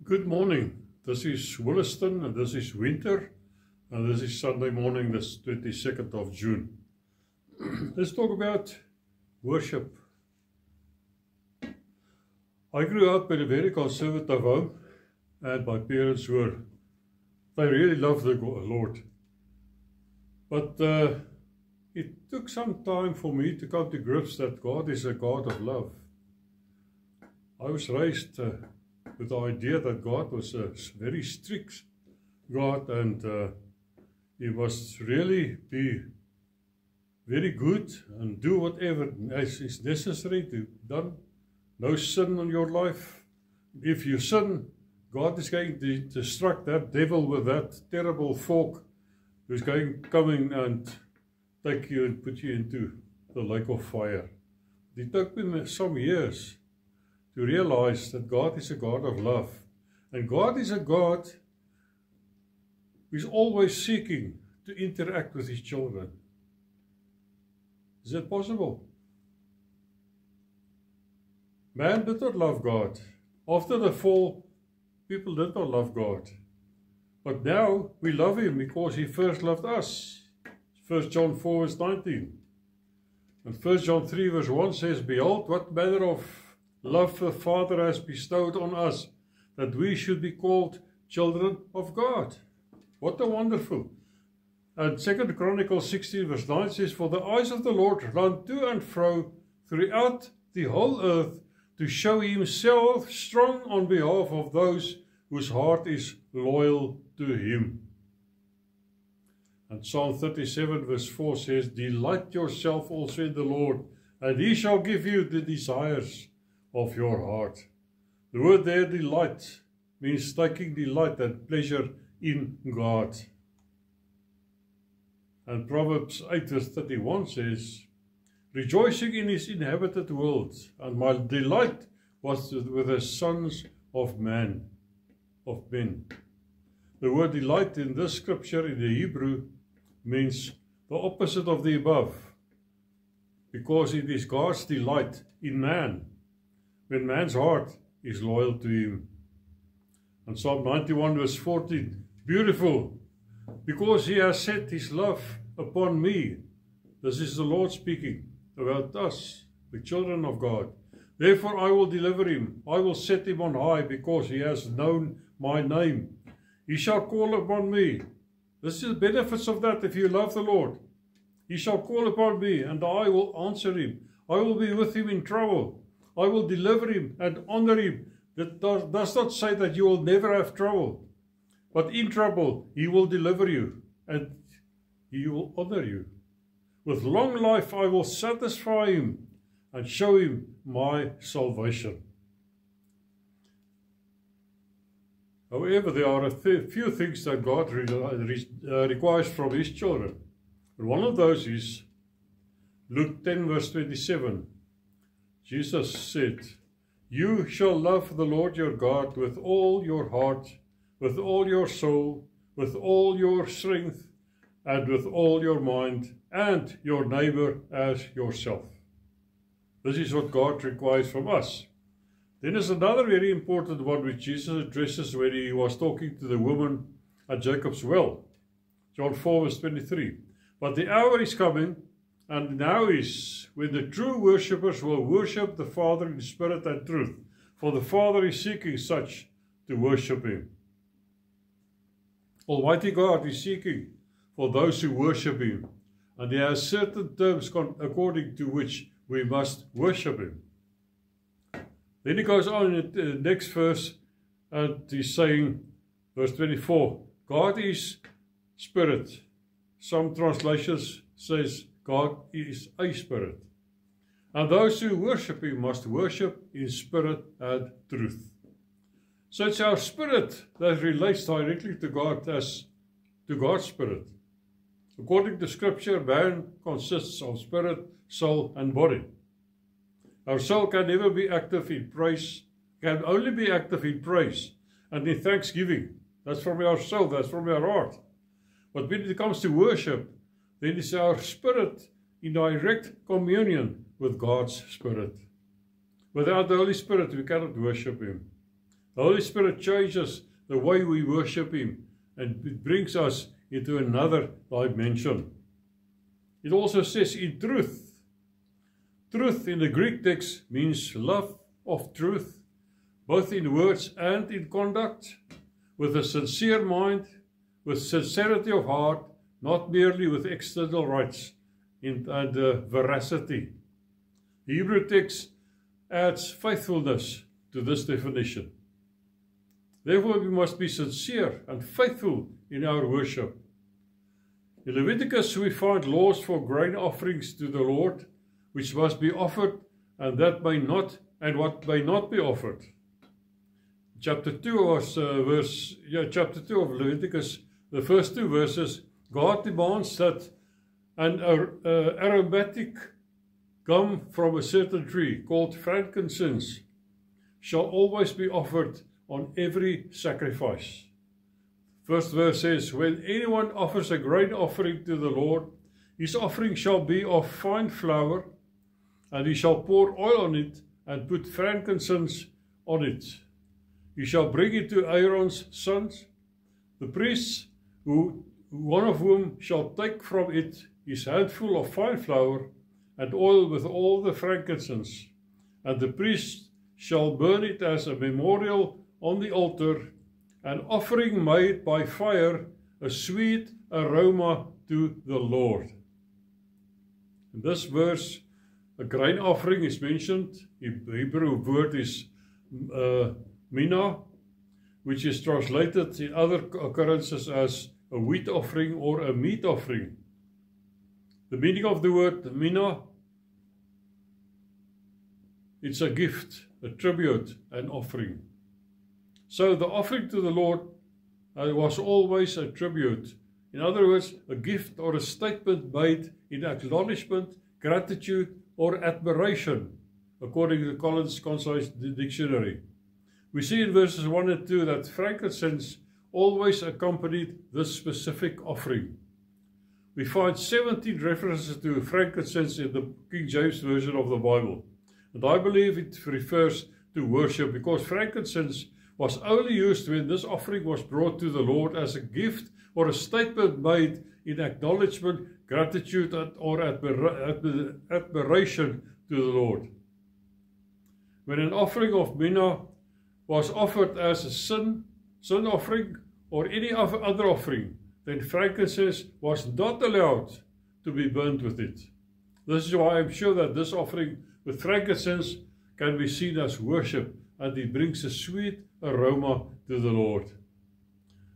Good morning. This is Williston and this is winter and this is Sunday morning, the 22nd of June. Let's talk about worship. I grew up in a very conservative home and my parents they really loved the Lord. But it took some time for me to come to grips that God is a God of love. I was raised with the idea that God was a very strict God and He must really be very good and do whatever is necessary to be done. No sin in your life. If you sin, God is going to strike that devil with that terrible fork who's coming and take you and put you into the lake of fire. It took me some years to realize that God is a God of love. And God is a God who is always seeking to interact with His children. Is that possible? Man did not love God. After the fall, people did not love God. But now we love Him because He first loved us. 1 John 4 verse 19. And 1 John 3 verse 1 says, "Behold, what manner of love the Father has bestowed on us, that we should be called children of God." What a wonderful. And 2 Chronicles 16 verse 9 says, "For the eyes of the Lord run to and fro throughout the whole earth, to show Himself strong on behalf of those whose heart is loyal to Him." And Psalm 37 verse 4 says, "Delight yourself also in the Lord, and He shall give you the desires of your heart." The word there, delight, means taking delight and pleasure in God. And Proverbs 8 verse 31 says, "Rejoicing in His inhabited world, and my delight was with the sons of men." The word delight in this scripture in the Hebrew means the opposite of the above, because it is God's delight in man, when man's heart is loyal to Him. And Psalm 91 verse 14, "Beautiful, because He has set His love upon me." This is the Lord speaking about us, the children of God. "Therefore I will deliver him. I will set him on high, because he has known my name. He shall call upon me." This is the benefits of that if you love the Lord. "He shall call upon me, and I will answer him. I will be with him in trouble. I will deliver him and honor him." That does not say that you will never have trouble. But in trouble, He will deliver you and He will honor you. "With long life I will satisfy him and show him my salvation." However, there are a few things that God requires from His children. And one of those is Luke 10 verse 27. Jesus said, "You shall love the Lord your God with all your heart, with all your soul, with all your strength, and with all your mind, and your neighbor as yourself." This is what God requires from us. Then there's another very important one which Jesus addresses when He was talking to the woman at Jacob's well. John 4 verse 23. "But the hour is coming, and now is, when the true worshippers will worship the Father in spirit and truth, for the Father is seeking such to worship Him." Almighty God is seeking for those who worship Him, and He has certain terms according to which we must worship Him. Then He goes on in the next verse, and He's saying, verse 24, "God is spirit." Some translations says God is a spirit. "And those who worship Him must worship in spirit and truth." So it's our spirit that relates directly to God as to God's spirit. According to Scripture, man consists of spirit, soul and body. Our soul can never be active in praise, can only be active in praise and in thanksgiving. That's from our soul, that's from our heart. But when it comes to worship, then it's our spirit in direct communion with God's Spirit. Without the Holy Spirit, we cannot worship Him. The Holy Spirit changes the way we worship Him, and it brings us into another dimension. It also says in truth. Truth in the Greek text means love of truth, both in words and in conduct, with a sincere mind, with sincerity of heart, not merely with external rites and veracity. The Hebrew text adds faithfulness to this definition. Therefore, we must be sincere and faithful in our worship. In Leviticus, we find laws for grain offerings to the Lord, which must be offered, and what may not be offered. Chapter 2 of Leviticus, the first 2 verses, God demands that an aromatic gum from a certain tree called frankincense shall always be offered on every sacrifice. First verse says, when anyone offers a grain offering to the Lord, his offering shall be of fine flour, and he shall pour oil on it and put frankincense on it. He shall bring it to Aaron's sons, the priests, one of whom shall take from it his handful of fine flour and oil with all the frankincense, and the priest shall burn it as a memorial on the altar, an offering made by fire, a sweet aroma to the Lord. In this verse, a grain offering is mentioned. The Hebrew word is mina, which is translated in other occurrences as a wheat offering or a meat offering. The meaning of the word mina, it's a gift, a tribute, an offering. So the offering to the Lord was always a tribute. In other words, a gift or a statement made in acknowledgement, gratitude, or admiration, according to the Collins Concise Dictionary. We see in verses 1 and 2 that frankincense always accompanied this specific offering. We find 17 references to frankincense in the King James Version of the Bible. And I believe it refers to worship, because frankincense was only used when this offering was brought to the Lord as a gift or a statement made in acknowledgement, gratitude, or admiration to the Lord. When an offering of mina was offered as a sin offering or any other offering, then frankincense was not allowed to be burnt with it. This is why I'm sure that this offering with frankincense can be seen as worship, and it brings a sweet aroma to the Lord.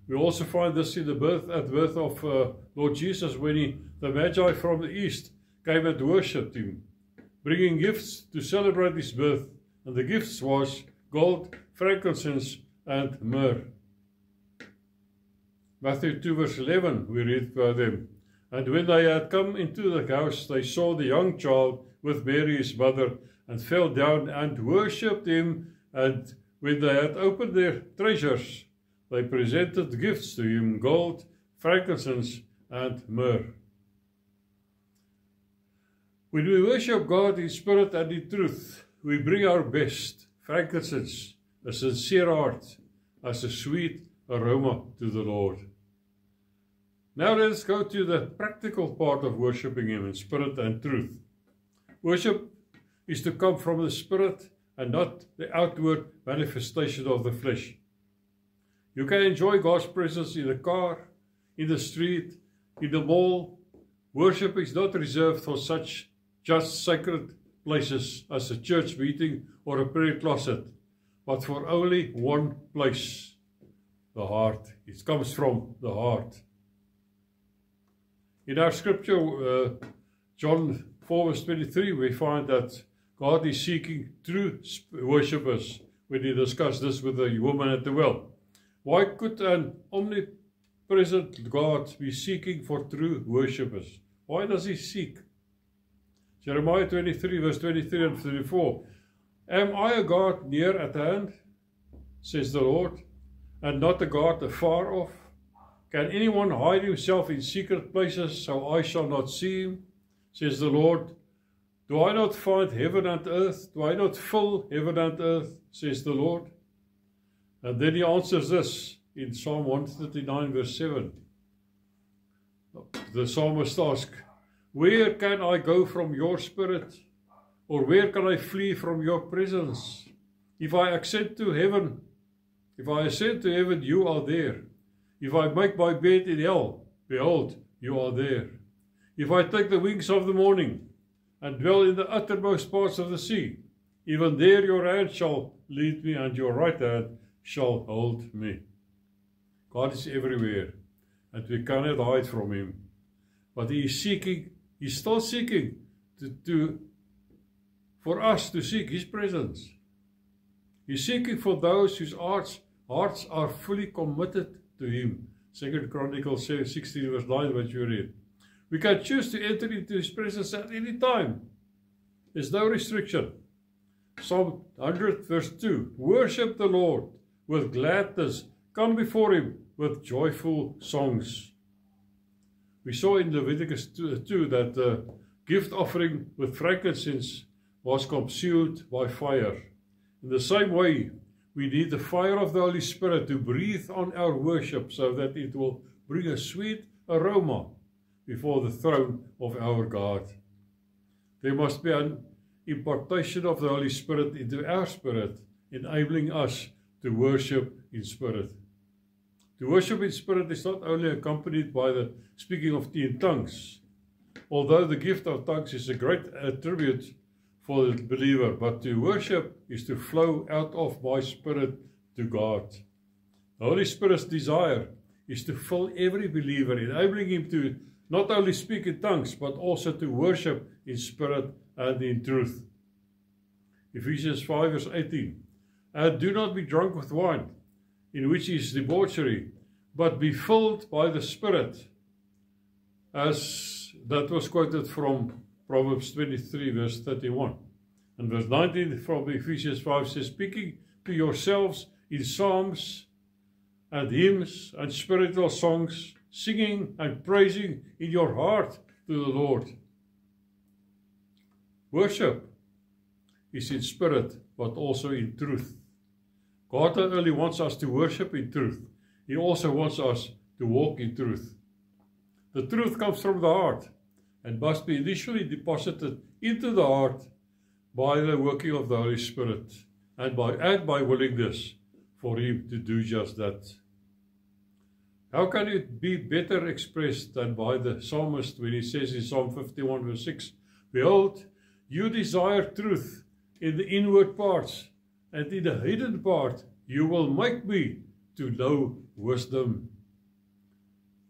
We also find this in the birth of Lord Jesus, when the Magi from the east came and worshipped him, bringing gifts to celebrate his birth, and the gifts was gold, frankincense, and myrrh. Matthew 2 verse 11, we read by them, and when they had come into the house, they saw the young child with Mary his mother, and fell down and worshipped him. And when they had opened their treasures, they presented gifts to him, gold, frankincense, and myrrh. When we worship God in spirit and in truth, we bring our best, frankincense, a sincere heart, as a sweet aroma to the Lord. Now let us go to the practical part of worshiping Him in spirit and truth. Worship is to come from the Spirit and not the outward manifestation of the flesh. You can enjoy God's presence in the car, in the street, in the mall. Worship is not reserved for such just sacred places as a church meeting or a prayer closet, but for only one place, the heart. It comes from the heart. In our scripture, John 4 verse 23, we find that God is seeking true worshippers when He discussed this with the woman at the well. Why could an omnipresent God be seeking for true worshippers? Why does He seek? Jeremiah 23 verse 23 and 34. Am I a God near at hand, says the Lord, and not a God afar off? Can anyone hide himself in secret places so I shall not see him, says the Lord? Do I not find heaven and earth? Do I not fill heaven and earth, says the Lord? And then he answers this in Psalm 139 verse 7. The psalmist asks, where can I go from your spirit? Or where can I flee from your presence? If I ascend to heaven, you are there. If I make my bed in hell, behold, you are there. If I take the wings of the morning and dwell in the uttermost parts of the sea, even there your hand shall lead me and your right hand shall hold me. God is everywhere and we cannot hide from him. But he is seeking, he's still seeking for us to seek his presence. He's seeking for those whose hearts are fully committed to him. 2 Chronicles 16 verse 9, what you read. We can choose to enter into his presence at any time. There's no restriction. Psalm 100 verse 2. Worship the Lord with gladness. Come before him with joyful songs. We saw in Leviticus 2 that the gift offering with frankincense was consumed by fire. In the same way, we need the fire of the Holy Spirit to breathe on our worship so that it will bring a sweet aroma before the throne of our God. There must be an impartation of the Holy Spirit into our spirit, enabling us to worship in spirit. To worship in spirit is not only accompanied by the speaking of in tongues, although the gift of tongues is a great attribute for the believer, but to worship is to flow out of my spirit to God. The Holy Spirit's desire is to fill every believer, enabling him to not only speak in tongues, but also to worship in spirit and in truth. Ephesians 5 verse 18. And do not be drunk with wine, in which is debauchery, but be filled by the Spirit, as that was quoted from Proverbs 23 verse 31. And verse 19 from Ephesians 5 says, speaking to yourselves in psalms and hymns and spiritual songs, singing and praising in your heart to the Lord. Worship is in spirit, but also in truth. God not only wants us to worship in truth, he also wants us to walk in truth. The truth comes from the heart and must be initially deposited into the heart by the working of the Holy Spirit and by willingness for him to do just that. How can it be better expressed than by the psalmist when he says in Psalm 51 verse 6, behold, you desire truth in the inward parts, and in the hidden part you will make me to know wisdom.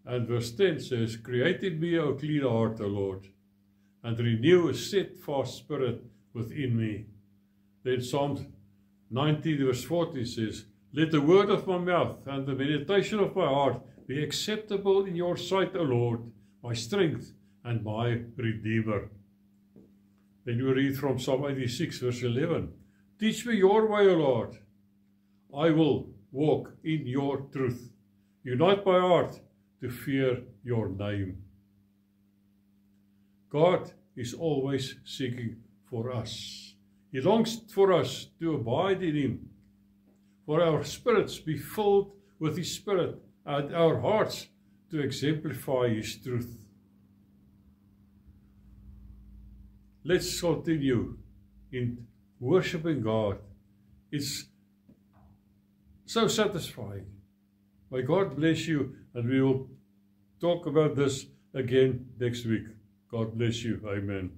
And verse 10 says, create in me a clean heart, O Lord, and renew a steadfast spirit within me. Then Psalm 19 verse 40 says, let the word of my mouth and the meditation of my heart be acceptable in your sight, O Lord, my strength and my Redeemer. Then we read from Psalm 86 verse 11, teach me your way, O Lord. I will walk in your truth. Unite my heart to fear your name. God is always seeking for us. He longs for us to abide in him, for our spirits be filled with his spirit and our hearts to exemplify his truth. Let's continue in worshiping God. It's so satisfying. May God bless you, and we will talk about this again next week. God bless you. Amen.